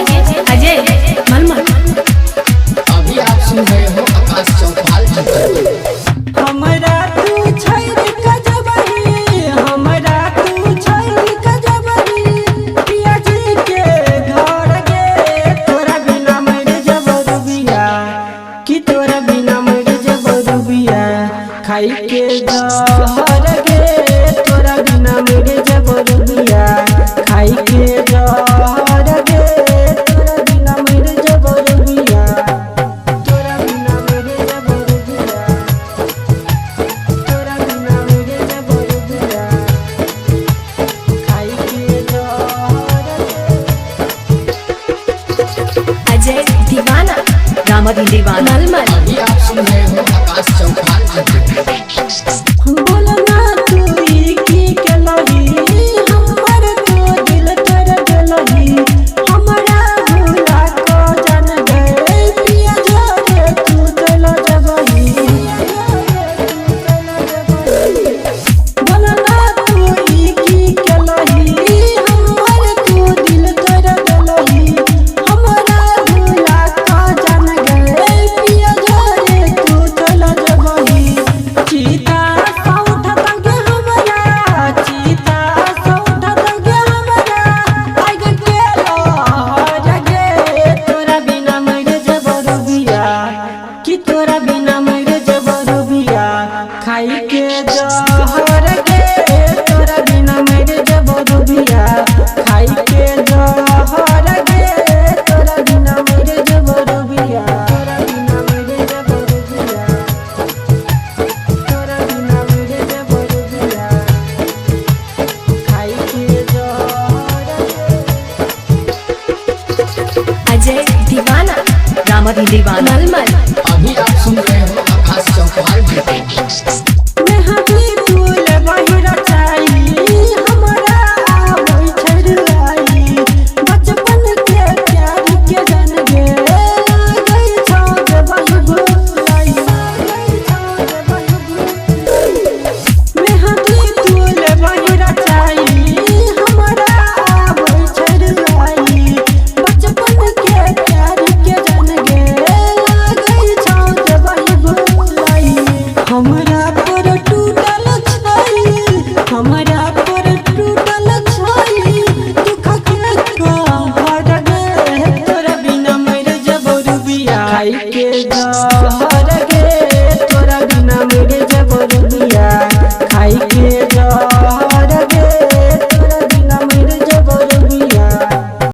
अजय मलमल। अभी आप सुन रहे हो आकाश चौपाल जी। हमरा तू छैर कजबही, हमरा तू छैर कजबही, पिया जी के घर गे तोरा बिना मर जब रुबिया, कि तोरा बिना मर जब रुबिया, खाई के जहर गे तोरा बिना मर जब रुबिया, खाई के जहर गे तोरा बिना मर जब रुबिया, तोरा बिना मर जब रुबिया, तोरा बिना मर जब रुबिया, खाई के जहर अजय दीवाना रामधन दीवाना मलमल। अभी आप सुन रहे हो आकाश चौपाल जी। बोलना तू की केलही, हमर तो दिल तोड़ देलही, हमरा भूला को जान गए पिया झरे तू चल जबही, बोलना तू की केलही, हमर तो दिल तोड़ देलही, हमरा भूला को जान गए पिया झरे तू चल जबही, चीता सौठ तंगे हमरा, चीता सौठ तंगे हमरा, आग के लहर गे तोरा बिना मर जब रुबिया, कि तोरा बिना मर जब रुबिया, खाई के जहर गे तोरा बिना मर जब रुबिया, खाई के जहर गे तोरा बिना मर जब रुबिया, तोरा बिना मर जब रुबिया, तोरा बिना मर जब रुबिया, खाई के जहर अजय दीवाना रामधन दीवाना मलमल। अभी आप सुन रहे हो आकाश चौपाल जी। मैं हबी फूल बहिरा चाही, हमरा आबै छड़ाई, बचपन के प्यार के जन गे लागै छौ जबहि भुलाई, लागै छौ जबहि भुलाई, मैं हबी फूल बहिरा चाही, हमरा आबै छड़ाई, बचपन के प्यार के जन गे लागै छौ जबहि भुलाई, हमरा पर टूटल छै, हमरा पर टूटल छै, दुख के कहर गे तोरा बिना मर जब रुबिया, खाई के जहर गे तोरा बिना मर